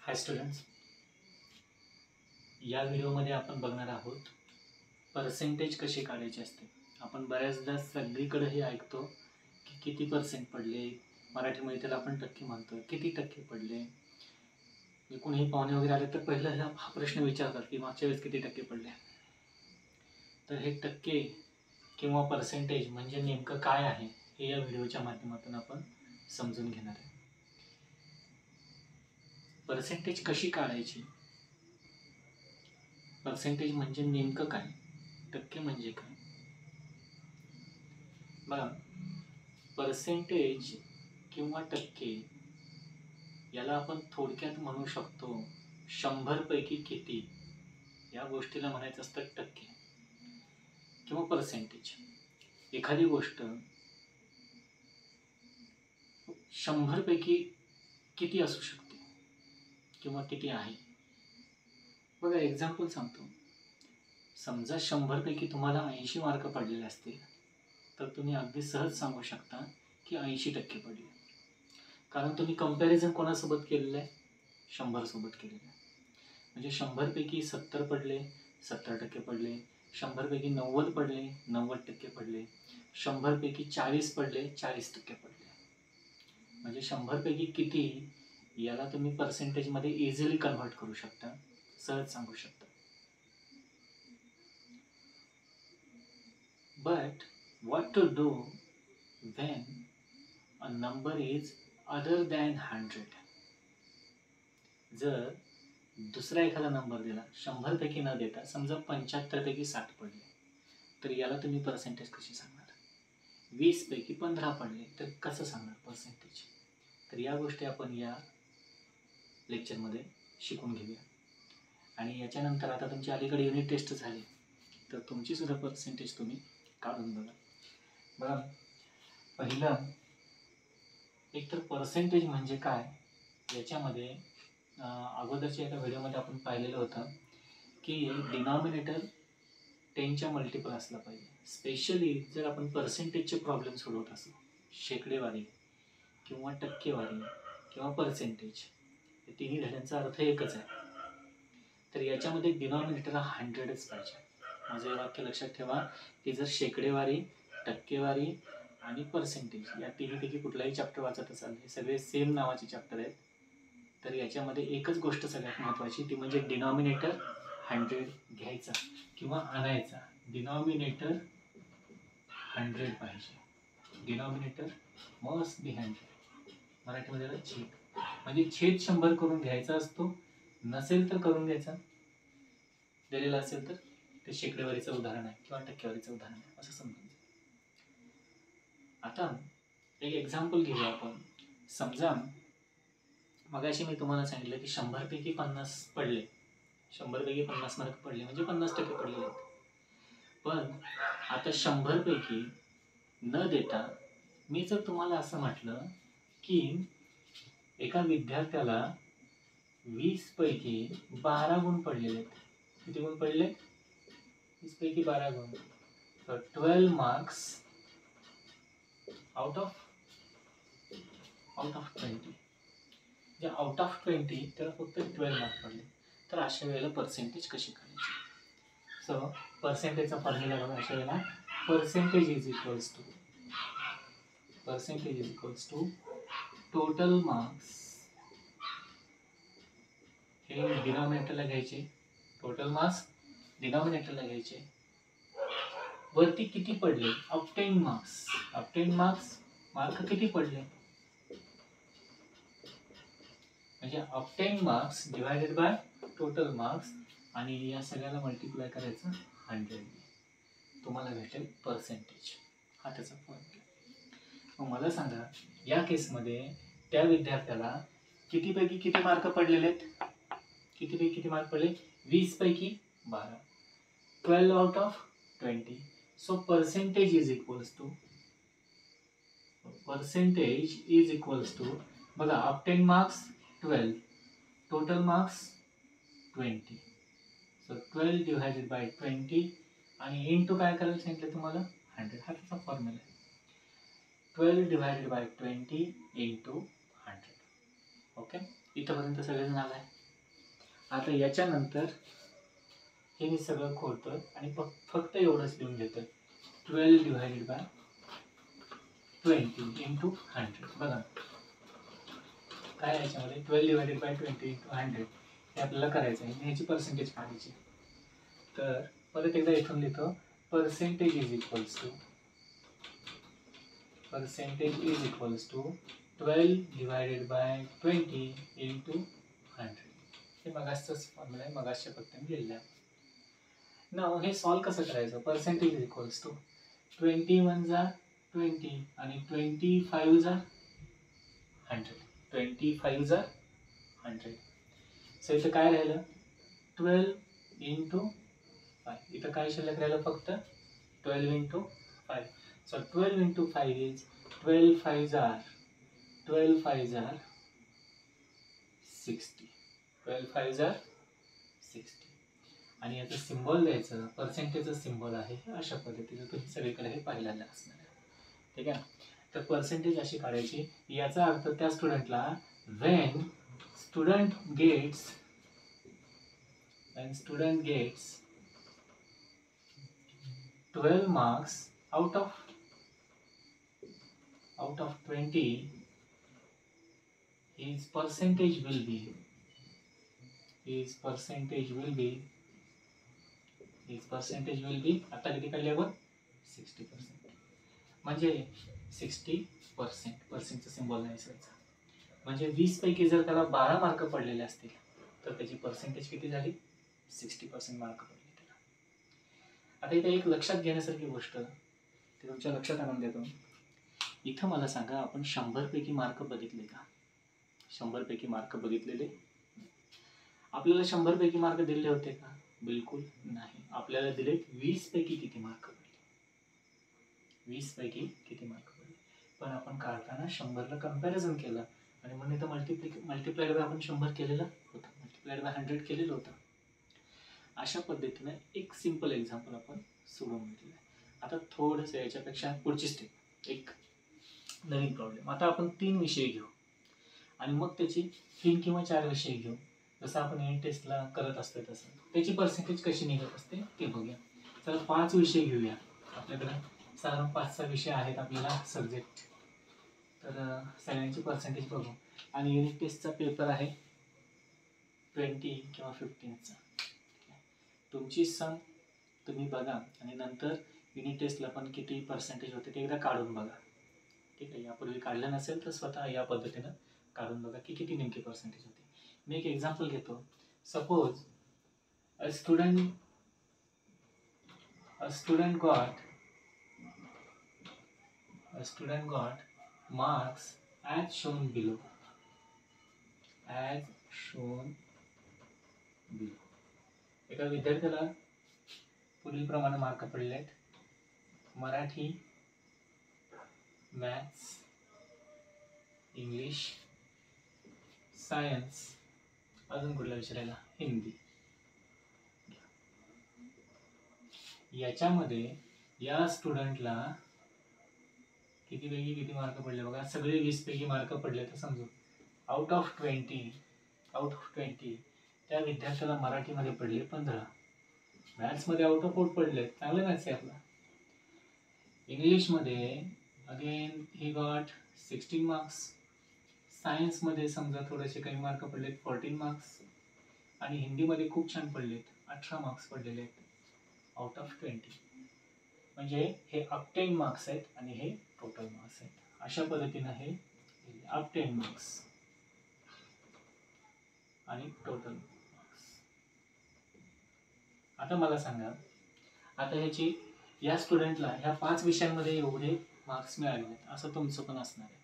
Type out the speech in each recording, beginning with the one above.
हाय students, या व्हिडिओमध्ये आपण बघणार आहोत पर्सेंटेज कशी काढायची असते. आपण बऱ्याचदा सगळीकडे हे ऐकतो की किती पर्सेंट पडले, मराठीमध्ये त्याला आपण टक्के म्हणतो, किती टक्के पडले. कोणीही पाहुणे वगैरे आले तर पहिला हा प्रश्न विचारतात की मागच्या वेळेस किती टक्के पडले. तर हे टक्के किंवा पर्सेंटेज म्हणजे नेमकं काय आहे हे या व्हिडिओच्या माध्यमातून आपण समजून घेणार आहे. पर्सेंटेज कशी काढायची, पर्सेंटेज म्हणजे नेमकं काय, टक्के म्हणजे काय. बघा, पर्सेंटेज किंवा टक्के याला आपण थोडक्यात म्हणू शकतो 100 पैकी किती, या गोष्टीला म्हणायचं असतं टक्के किंवा पर्सेंटेज. एखादी गोष्ट 100 पैकी किती असू शकते किंवा किती आहे. बघा, एक्झाम्पल सांगतो. समजा 100 पैकी तुम्हाला 80 मार्क पडलेले असतील तर तुम्ही अगदी सहज सांगू शकता की 80% पडले. कारण तुम्ही कंपॅरिझन कोणासोबत केलेलं आहे? 100 सोबत केलेलं आहे. म्हणजे 100 पैकी 70 पडले, 70% पडले. 100 पैकी 90 पडले, 90% पडले. 100 पैकी 40 पडले, 40% पडले. म्हणजे 100 पैकी किती याला तुम्ही पर्सेंटेजमध्ये इझिली कन्व्हर्ट करू शकता, सहज सांगू शकता. But what to do when a number is other than 100? जर दुसरा एखादा नंबर दिला 100 पैकी न देता, समजा 75 पैकी 60 पडले, तर याला तुम्ही पर्सेंटेज कशी सांगणार? 20 पैकी 15 पडले तर कसं सांगणार पर्सेंटेज? तर या गोष्टी आपण या लेक्चरमध्ये शिकून घेऊया. आणि याच्यानंतर आता तुमची अलीकडे युनिट टेस्ट झाली तर तुमची सुद्धा पर्सेंटेज तुम्ही काढून बघा. बघा, पहिलं एक तर पर्सेंटेज म्हणजे काय, याच्यामध्ये अगोदरच्या एका व्हिडिओमध्ये आपण पाहिलेलं होतं की डिनॉमिनेटर 10च्या मल्टिपल असला पाहिजे. स्पेशली जर आपण पर्सेंटेजचे प्रॉब्लेम सोडवत असू, शेकडेवारी किंवा टक्केवारी किंवा पर्सेंटेज, हे तिन्ही धड्यांचा अर्थ एकच आहे. तर याच्यामध्ये डिनॉमिनेटर हा 100च पाहिजे. माझं हे वाक्य लक्षात ठेवा की जर शेकडेवारी, टक्केवारी आणि पर्सेंटेज या तिन्हीपैकी कुठलाही चॅप्टर वाचत असाल, हे सगळे सेम नावाचे चॅप्टर आहेत, तर याच्यामध्ये एकच गोष्ट सगळ्यात महत्त्वाची, ती म्हणजे डिनॉमिनेटर 100 घ्यायचा किंवा आणायचा. डिनॉमिनेटर 100 पाहिजे. Denominator must be 100. मराठीमध्ये छेद, म्हणजे छेद 100 करून घ्यायचा असतो. नसेल तर करून घ्यायचा, दिलेला असेल तर ते शेकडेवारीचं उदाहरण आहे किंवा टक्केवारीचं उदाहरण आहे असं समजायचं. आता एक एक्झाम्पल घेऊया आपण. समजा मगाशी मी तुम्हाला सांगितलं की 100 पैकी 50 पडले, 100 पैकी 50 मार्क पडले म्हणजे 50% पडलेले आहेत. पण आता 100 पैकी न देता मी जर तुम्हाला असं म्हटलं की एका विद्यार्थ्याला 20 पैकी 12 गुण पडलेले आहेत. किती गुण पडले? 20 पैकी 12 गुण. तर 12 मार्क्स आउट ऑफ 20. जे आउट ऑफ 20 त्याला फक्त 12 मार्क पडले. तर अशा वेळेला पर्सेंटेज कशी काढायची? सो पर्सेंटेजचा फॉर्म्युला बघा. अशा वेळेला percentage is equals to total marks, हे डिनॉमिनेटरला घ्यायचे, टोटल मार्क्स डिनॉमिनेटरला घ्यायचे, वरती किती पडले ऑब्टेन मार्क्स, मार्क किती पडले म्हणजे obtain marks divided by total marks, आणि या सगळ्याला मल्टिप्लाय करायचं 100. तुम्हाला भेटेल पर्सेंटेज. हा त्याचा फॉर्म्युला. मग मला सांगा, या केसमध्ये त्या विद्यार्थ्याला किती पैकी किती मार्क पडलेले आहेत? किती पैकी किती मार्क पडले? 20 पैकी 12. 12 out of 20. So percentage is equals to बघा, obtain marks 12, total marks 20. So 12 divided by 20 आणि इंटू काय करायला सांगितलं तुम्हाला? 100. हा त्याचा फॉर्म्युला आहे. 12 डिवायडेड बाय 20 इंटू 100. ओके, इथंपर्यंत सगळेजण आलाय. आता याच्यानंतर हे मी सगळं खोडतोय आणि फक्त एवढंच लिहून घेतोय, 12 डिवायडेड बाय 20 इंटू 100. बघा काय याच्यामध्ये 12 डिवायडेड बाय 20 इंटू 100 हे आपल्याला करायचं आहे, ह्याची पर्सेंटेज काढायची. तर परत एकदा इथून लिहितो, percentage is equals to 12 divided by 20 into 100. हे मगाचंच फॉर्म्युला आहे, मगाच्या पद्धतीने लिहिलेलं आहे. नाव हे सॉल्व कसं करायचं, पर्सेंटेज इज इक्वल्स टू 21 जा 20 आणि 25 जा 100. 25 जा 100. सो इथं काय राहिलं, 12 इंटू 5. इथं काय शिल्लक राहिलं, फक्त 12 into 5. So 12 into 5 is 12 5 are 60. 12 5 are 60. आणि याचं सिम्बॉल द्यायचं, पर्सेंटेजचं सिम्बॉल आहे अशा पद्धतीने तुम्ही सगळीकडे हे पाहिलेलं असणार आहे. ठीक आहे. तर पर्सेंटेज अशी काढायची, याचा अर्थ त्या स्टुडंटला when student gets 12 marks out of 20, his percentage will be आता किती काढले आपण, 60%. म्हणजे 60%, पर्सेंटचा सिम्बॉल नाही विसरायचा. म्हणजे 20 पैकी जर त्याला 12 मार्क पडलेले असतील तर त्याची पर्सेंटेज किती झाली, 60% मार्क पडले त्याला. आता इथे एक लक्षात घेण्यासारखी गोष्ट ते तुमच्या लक्षात आणून देतो. इथं मला सांगा, आपण 100 पैकी मार्क बघितले का? 100 पैकी मार्क बघितलेले? आपल्याला 100 पैकी मार्क दिले होते का? बिलकुल नाही. आपल्याला दिले 20 पैकी किती मार्क पडले, 20 पैकी किती मार्क पडले. पण आपण काढताना 100ला कंपॅरिझन केलं आणि म्हणून इथं मल्टिप्लाइड बाय आपण 100 केलेलं होतं, मल्टिप्लाइड बाय 100 केलेलं होतं. अशा पद्धतीने एक सिंपल एक्झाम्पल आपण सोडून घेतलं आहे. आता थोडंसं याच्यापेक्षा पुढची स्टेप, एक नवीन प्रॉब्लेम. आता आपण 3 विषय घेऊ आणि मग त्याची 3 किंवा 4 विषय घेऊ, जसं आपण युनिट टेस्टला करत असतो तसं. त्याची पर्सेंटेज कशी निघत असते ते बघूया. तर 5 विषय घेऊया. आपल्याकडे साधारण 5-6 विषय आहेत आपल्याला सब्जेक्ट. तर सगळ्यांची पर्सेंटेज बघू. आणि युनिट टेस्टचा पेपर आहे 20 किंवा 15चा. तुमची सम तुम्ही बघा आणि नंतर युनिट टेस्टला पण किती पर्सेंटेज होते ते एकदा काढून बघा. ठीक आहे. यापूर्वी काढलं नसेल तर स्वतः या पद्धतीनं काढून बघा की किती नेमकी पर्सेंटेज होते. मी एक एक्झाम्पल घेतो. Suppose a student got marks as shown below. एका विद्यार्थ्याला पुढीलप्रमाणे मार्क पडले आहेत. मराठी, मॅथ्स, इंग्लिश, सायन्स, अजून कुठला विषय राहिला, हिंदी. याच्यामध्ये या स्टुडंटला किती मार्क पडले बघा. सगळे 20 पैकी मार्क पडले तर समजू. आउट ऑफ 20 त्या विद्यार्थ्याला मराठीमध्ये पडले 15, मॅथ्समध्ये आउट ऑफ 8 पडले, चांगलं मॅथ्स आहे आपला. इंग्लिशमध्ये अगेन ही गॉट 16 मार्क्स. सायन्समध्ये समजा थोडेसे काही मार्क पडलेत, 14 मार्क्स. आणि हिंदीमध्ये खूप छान पडलेत, 18 मार्क्स पडलेले आहेत आउट ऑफ 20. म्हणजे हे अपटेन मार्क्स आहेत आणि हे टोटल मार्क्स आहेत. अशा पद्धतीनं हे अपटेन मार्क्स आणि टोटल मार्क्स. आता मला सांगा, आता ह्याची या स्टुडंटला ह्या 5 विषयांमध्ये एवढे मार्क्स मिळाले असं तुमचं पण असणार आहे,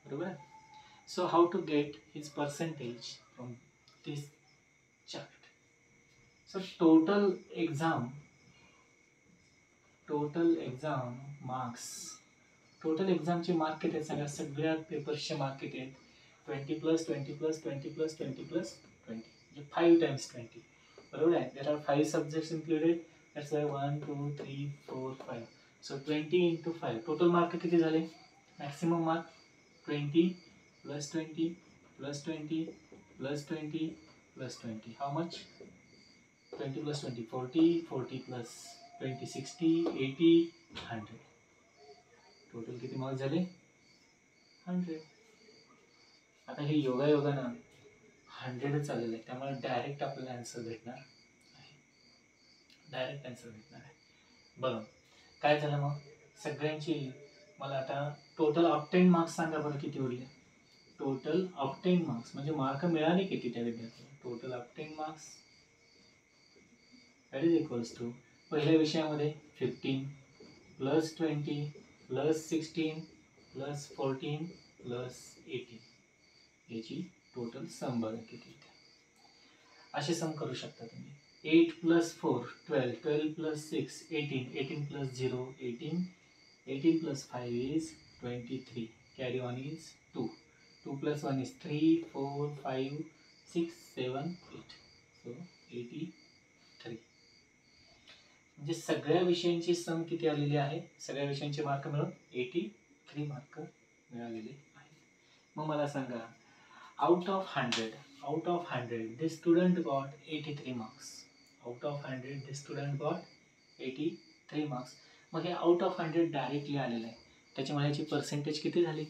बरोबर. So how to get his percentage from this chart. So total exam marks, total एक्झामचे मार्क किती आहेत सांगा. सगळ्या पेपर्सचे मार्क किती आहेत, 20 + 20 + 20 + 20 + 20, म्हणजे 5 × 20, बरोबर आहे. There are 5 subjects included. That's why 1 2 3 4 5. So 20 × 5 total mark किती झाले. Maximum mark 20 + 20 + 20 + 20 plus 20. How much? 20 plus 20, 40, 40 plus 20, 60, 80, 100. Total किती मार्क्स झाले? 100. आता हे योगायोगानं 100च आलेलं आहे, त्यामुळे डायरेक्ट आपल्याला आन्सर भेटणार आहे. डायरेक्ट आन्सर भेटणार आहे. बघा काय झालं मग, सगळ्यांची मला आता टोटल ऑब्टेन मार्क्स सांगा बरं किती उरले. टोटल ऑब्टेन मार्क्स म्हणजे मार्क मिळाले किती त्या विद्यार्थ्याला. Total obtain marks that is equals to पहिल्या विषयामध्ये 15 प्लस 20 प्लस 16 प्लस 14 प्लस 18 याची टोटल सम बघा किती. असे सम करू शकता तुम्ही. 8 plus 4 12, 12 plus 6 18, 18 plus 0 18, 18 plus 5 is 23, carry on is 2, 2 plus 1 is 3, 4, 5, 6, 7, 8, so 83. म्हणजे सगळ्या विषयांची सम किती आलेली आहे, सगळ्या विषयांचे मार्क मिळून 83 मार्क मिळालेले आहेत. मग मला सांगा out of 100 this student got 83 marks. Out of 100 this student got 83 marks. मग हे आउट ऑफ 100 डायरेक्टली आलेलं आहे, त्याच्यामुळे याची पर्सेंटेज किती झाली?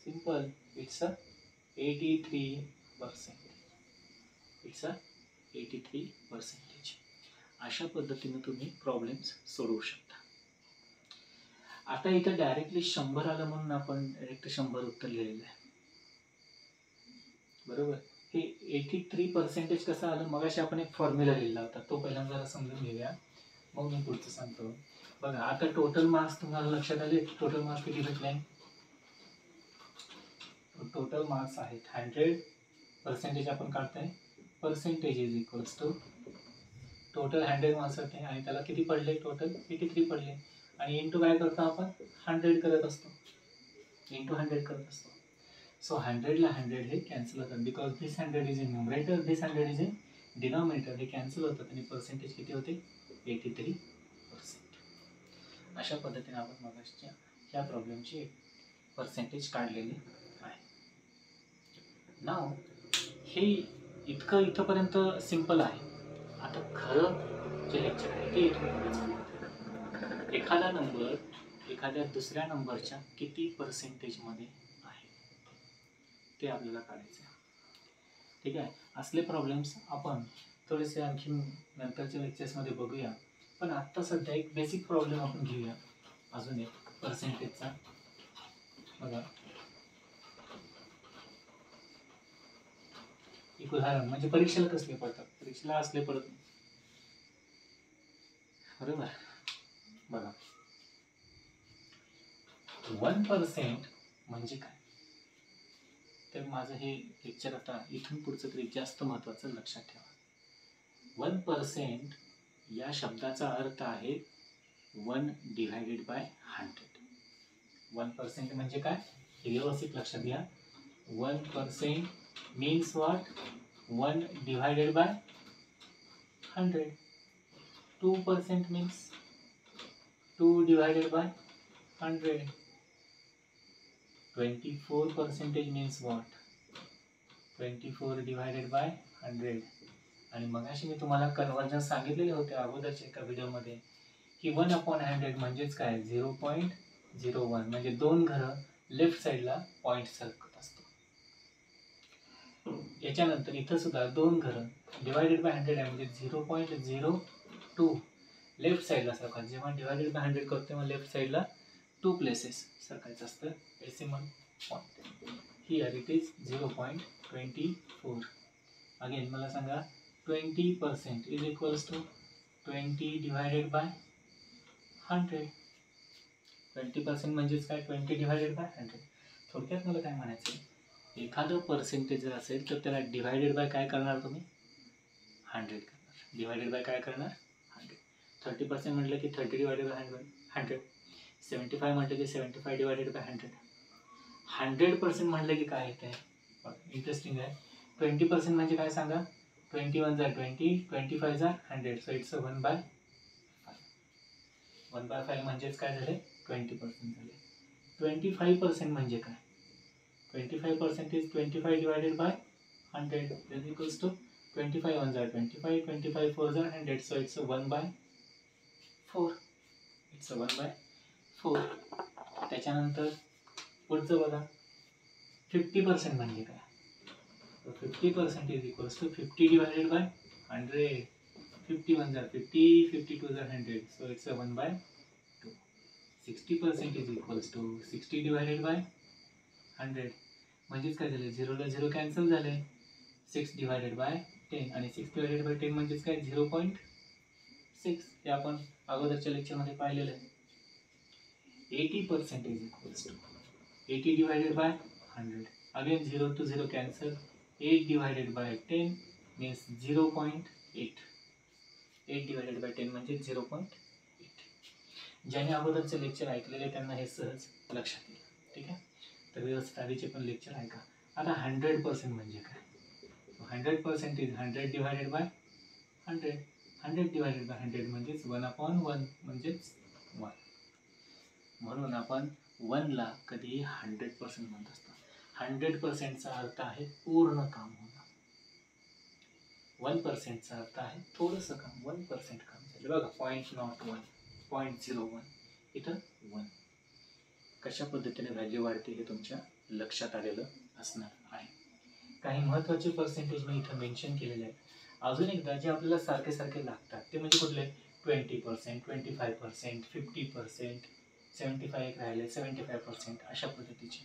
Simple, it's a 83%. It's a 83%. अशा पद्धतीने तुम्ही प्रॉब्लेम्स सोडवू शकता. आता इथं डायरेक्टली 100 आलं म्हणून आपण डायरेक्ट 100 उत्तर लिहिलेलं आहे, बरोबर. हे 83% कसं आलं, मगाशी आपण एक फॉर्म्युला लिहिला होता, तो पहिल्यांदा समजून घेऊया, मग मी पुढचं सांगतो. बघा आता टोटल मार्क्स तुम्हाला लक्षात आले. टोटल मार्क्स किती भेटले? टोटल मार्क्स आहेत 100%. आपण काढतोय percentage is equals to total 100 marks होते आणि त्याला किती पडले? टोटल 83 पडले. आणि इंटू काय करतो आपण? 100 करत असतो, इंटू 100 करत असतो. सो 100 ला 100 हे कॅन्सल होतात, because this 100 is in numerator, this 100 is in denominator. हे कॅन्सल होतात आणि पर्सेंटेज किती होते? 83%. अशा पद्धतीने आपण मगाच्या ह्या प्रॉब्लेमची पर्सेंटेज काढलेली आहे. नाव हे इथपर्यंत सिंपल आहे. आता खरं जे लेक्चर आहे ते इथपर्यंत. एखादा नंबर एखाद्या दुसऱ्या नंबरच्या किती पर्सेंटेजमध्ये आहे ते आपल्याला काढायचं आहे. ठीक आहे. असले प्रॉब्लेम्स आपण थोडेसे आणखी नंतरच्या लेक्चर्समध्ये बघूया, पण आत्ता सध्या एक बेसिक प्रॉब्लेम आपण घेऊया अजून एक पर्सेंटेजचा. बघा एक उदाहरण, म्हणजे परीक्षेला कसले पडतात, परीक्षेला असले पडत नाही, बरोबर. बघा 1% म्हणजे काय, तर माझं हे लेक्चर आता इथून पुढचं तरी जास्त महत्त्वाचं लक्षात ठेवा. 1% या शब्दाचा अर्थ आहे 1 डिवायडेड बाय 100. 1% म्हणजे काय हे व्यवस्थित लक्षात घ्या. 1% means what? 1 divided by 100. 2% means 2 divided by 100. 24% means what? 24 divided by 100. आणि मगाशी मी तुम्हाला कन्वर्जन सांगितलेले होते अगोदरच्या एका व्हिडिओमध्ये की 1/100 म्हणजेच काय? 0.01. म्हणजे 2 घरं लेफ्ट साईडला पॉईंट सरकत असतो. याच्यानंतर इथं सुद्धा 2 घरं डिवायडेड बाय 100 आहे, म्हणजे 0.02 लेफ्ट साईडला सरकतात. जेव्हा डिवायडेड बाय 100 करतो तेव्हा लेफ्ट साईडला 2 प्लेसेस सरकायचं असतं. Decimal point. Here it is 0.24. Again मला सांगा 20% is equals to 20 divided by 100. 20% म्हणजेच काय? 20 डिवायडेड बाय 100. थोडक्यात मला काय म्हणायचं आहे, एखादं पर्सेंटेज जर असेल तर त्याला डिवायडेड बाय काय करणार तुम्ही? 100 करणार. डिवायडेड बाय काय करणार? 100. 30% म्हटलं की 30 डिवायडेड बाय 100. 75 म्हटलं की 75 डिवायडेड बाय 100. 100% म्हटलं की काय येत आहे? इंटरेस्टिंग आहे. 20% म्हणजे काय सांगा? 21 जा 20, 25 जा 100. So it's 1/5. 1/5 म्हणजेच काय झाले? 20% झाले. 25% म्हणजे काय? 25% is 25 divided by 100 that equals to 25 ones are 25, 25 fours are 100, so it's a 1/4. It's a 1/4. त्याच्यानंतर पुढचं बघा 50% म्हणजे काय. 50% is equals to 50 divided by 100. 50 ones are 50, 50 twos are 100, so it's a 1/2. 60% is equals to 60 divided by 100. म्हणजेच काय झाले, 0 ला 0 cancel झाले. 6 डिवायडेड बाय 10 आणि 6 डिवायडेड बाय 10 म्हणजेच काय 0.6. हे आपण अगोदरच्या लेक्चरमध्ये पाहिलेलं आहे. 80% is equals to 80 divided by 100. Again 0 to 0 cancel. 8 divided by 10 means 0.8. 8 divided by 10 म्हणजे 0.8. ज्याने अगोदरचे लेक्चर ऐकलेले त्यांना हे सहज लक्षात येईल. ठीक आहे, तर व्यवस्थित आधीचे पण लेक्चर ऐका. आता 100% म्हणजे काय. 100% is 100 divided by 100. 100 divided by 100 म्हणजेच 1/1 म्हणजेच 1. म्हणून आपण 1 ला कधीही 100% म्हणत असतो. 100%चा अर्थ आहे पूर्ण काम होणं. 1%चा अर्थ आहे थोडंसं काम. 1% काम झालं बघा. 0.01, 0.01 इथं 1. कशा पद्धतीने व्हॅल्यू वाढते हे तुमच्या लक्षात आलेलं असणार आहे. काही महत्त्वाचे पर्सेंटेज मी इथं मेन्शन केलेले आहेत. अजून एकदा जे आपल्याला सारखे सारखे लागतात ते म्हणजे कुठले 20%, 25%, 50%, 75 राहिले 75% अशा पद्धतीचे.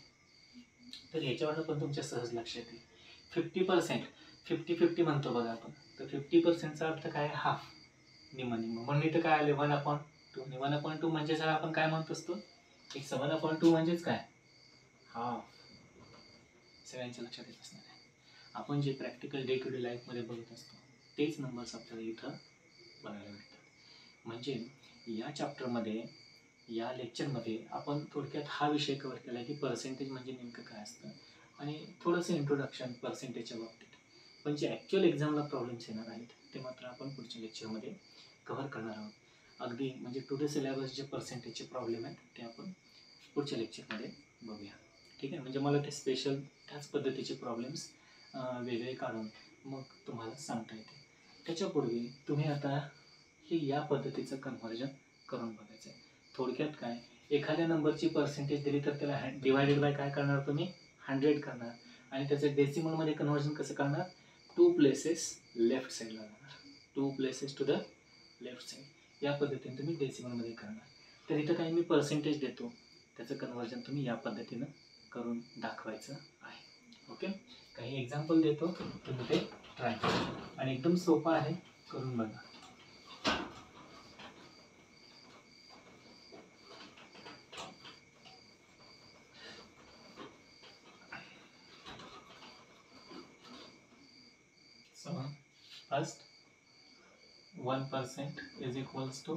तर याच्यावर पण तुमच्या सहज लक्षात येईल. 50%, 50-50 म्हणतो बघा आपण. तर 50%चा अर्थ काय, हाफ, निम्म. म्हणून इथं काय आले 1/2. 1/2 म्हणजे जर आपण काय म्हणत असतो, एक 1/2 म्हणजेच काय, हाफ. सगळ्यांच्या लक्षात येत असणार आहे. आपण जे प्रॅक्टिकल डे टू डे लाईफमध्ये बघत असतो तेच नंबर्स आपल्याला इथं बघायला भेटतात. म्हणजे या चॅप्टरमध्ये, या लेक्चरमध्ये आपण थोडक्यात हा विषय कव्हर केला की पर्सेंटेज म्हणजे नेमकं काय असतं आणि थोडंसं इंट्रोडक्शन पर्सेंटेजच्या बाबतीत. पण जे ॲक्च्युअल एक्झामला प्रॉब्लेम्स येणार आहेत ते मात्र आपण पुढच्या लेक्चरमध्ये कव्हर करणार आहोत. अगदी म्हणजे टू द सिलेबस जे पर्सेंटेजचे प्रॉब्लेम आहेत ते आपण पुढच्या लेक्चरमध्ये बघूया. ठीक आहे, म्हणजे मला ते स्पेशल त्याच पद्धतीचे प्रॉब्लेम्स वेगळे काढून मग तुम्हाला सांगता येते. त्याच्यापूर्वी तुम्ही आता हे या पद्धतीचं कन्व्हर्जन करून बघायचं आहे. थोडक्यात काय, एखाद्या नंबरची पर्सेंटेज दिली तर त्याला डिवायडेड बाय काय करणार तुम्ही, 100 करणार. आणि त्याचं डेसिमलमध्ये कन्व्हर्जन कसं करणार, 2 प्लेसेस लेफ्ट साईडला जाणार. 2 places to the left side. या पद्धतीने तुम्ही डेसिमलमध्ये करणार. तर इथं काही मी पर्सेंटेज देतो, त्याचं कन्व्हर्जन तुम्ही या पद्धतीनं करून दाखवायचं आहे. ओके, काही एक्झाम्पल देतो, तुम्ही ते ट्राय करा. आणि एकदम सोपं आहे, करून बघा. So first 1% is equals to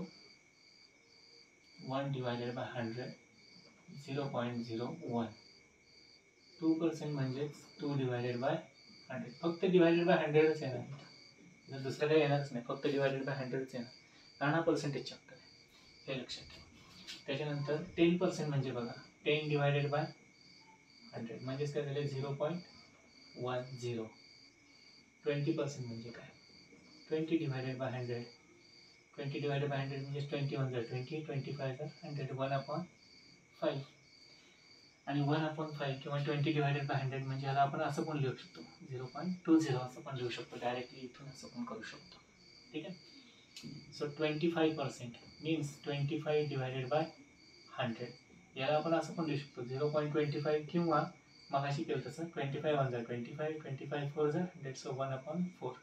1 divided by 100, 0.01. 2% म्हणजेच 2 divided by 100. फक्त डिवायडेड बाय 100च येणार, जर दुसरं काही येणारच नाही, फक्त डिवायडेड बाय 100च येणार. कारण हा पर्सेंटेज चॅप्टर आहे, हे लक्षात ठेवा. त्याच्यानंतर 10% म्हणजे बघा 10 डिवायडेड बाय 100 म्हणजेच काय झाले 0.10. 20% म्हणजे काय, 20 डिवायडेड बाय 100. 20 डिवायडेड बाय 100 म्हणजे 21 जर 20, 25 जर 100, 1/5. आणि 1/5 किंवा 20 डिवायडेड बाय 100 म्हणजे याला आपण असं पण लिहू शकतो, 0.20 असं पण लिहू शकतो, डायरेक्टली इथून असं पण करू शकतो. ठीक आहे. So 25% means 25 divided by 100. याला आपण असं पण लिहू शकतो 0.25 किंवा मग अशी केलं तसं 25 1 जर 25, 25 4 जर 100, सो 1/4.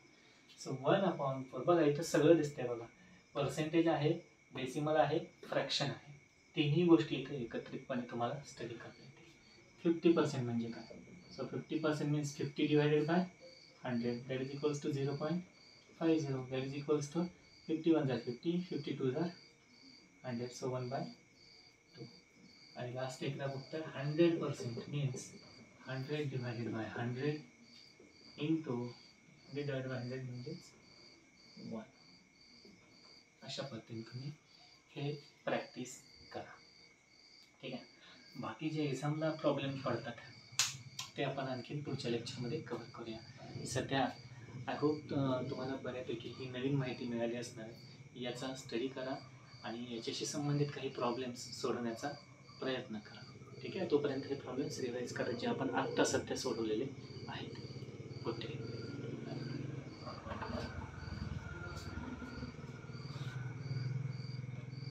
सो 1/4 बघा इथं सगळं दिसतंय बघा. पर्सेंटेज आहे, डेसिमल आहे, फ्रॅक्शन आहे. तिन्ही गोष्टी इथे एकत्रितपणे तुम्हाला स्टडी करता येतील. 50% म्हणजे काय, so 50% means 50 divided by 100 that is equals to 0.50. That is equals to 51 जर 50, 52 जर 100, सो 1/2. आणि लास्ट एकदा फक्त 100% means 100 divided by 100 into 100 divided by 100 म्हणजेच 1. अशा पद्धतीने तुम्ही हे प्रॅक्टिस करा. ठीक आहे. बाकी जे एक्झामला प्रॉब्लेम पडतात ते आपण आणखीन पुढच्या लेक्चरमध्ये कव्हर करूया. सध्या आय होप तुम्हाला बऱ्यापैकी ही नवीन माहिती मिळाली असणार आहे. याचा स्टडी करा आणि याच्याशी संबंधित काही प्रॉब्लेम्स सोडवण्याचा प्रयत्न करा. ठीक आहे, तोपर्यंत हे प्रॉब्लेम्स रिवाईज करा जे आपण आत्ता सध्या सोडवलेले आहेत.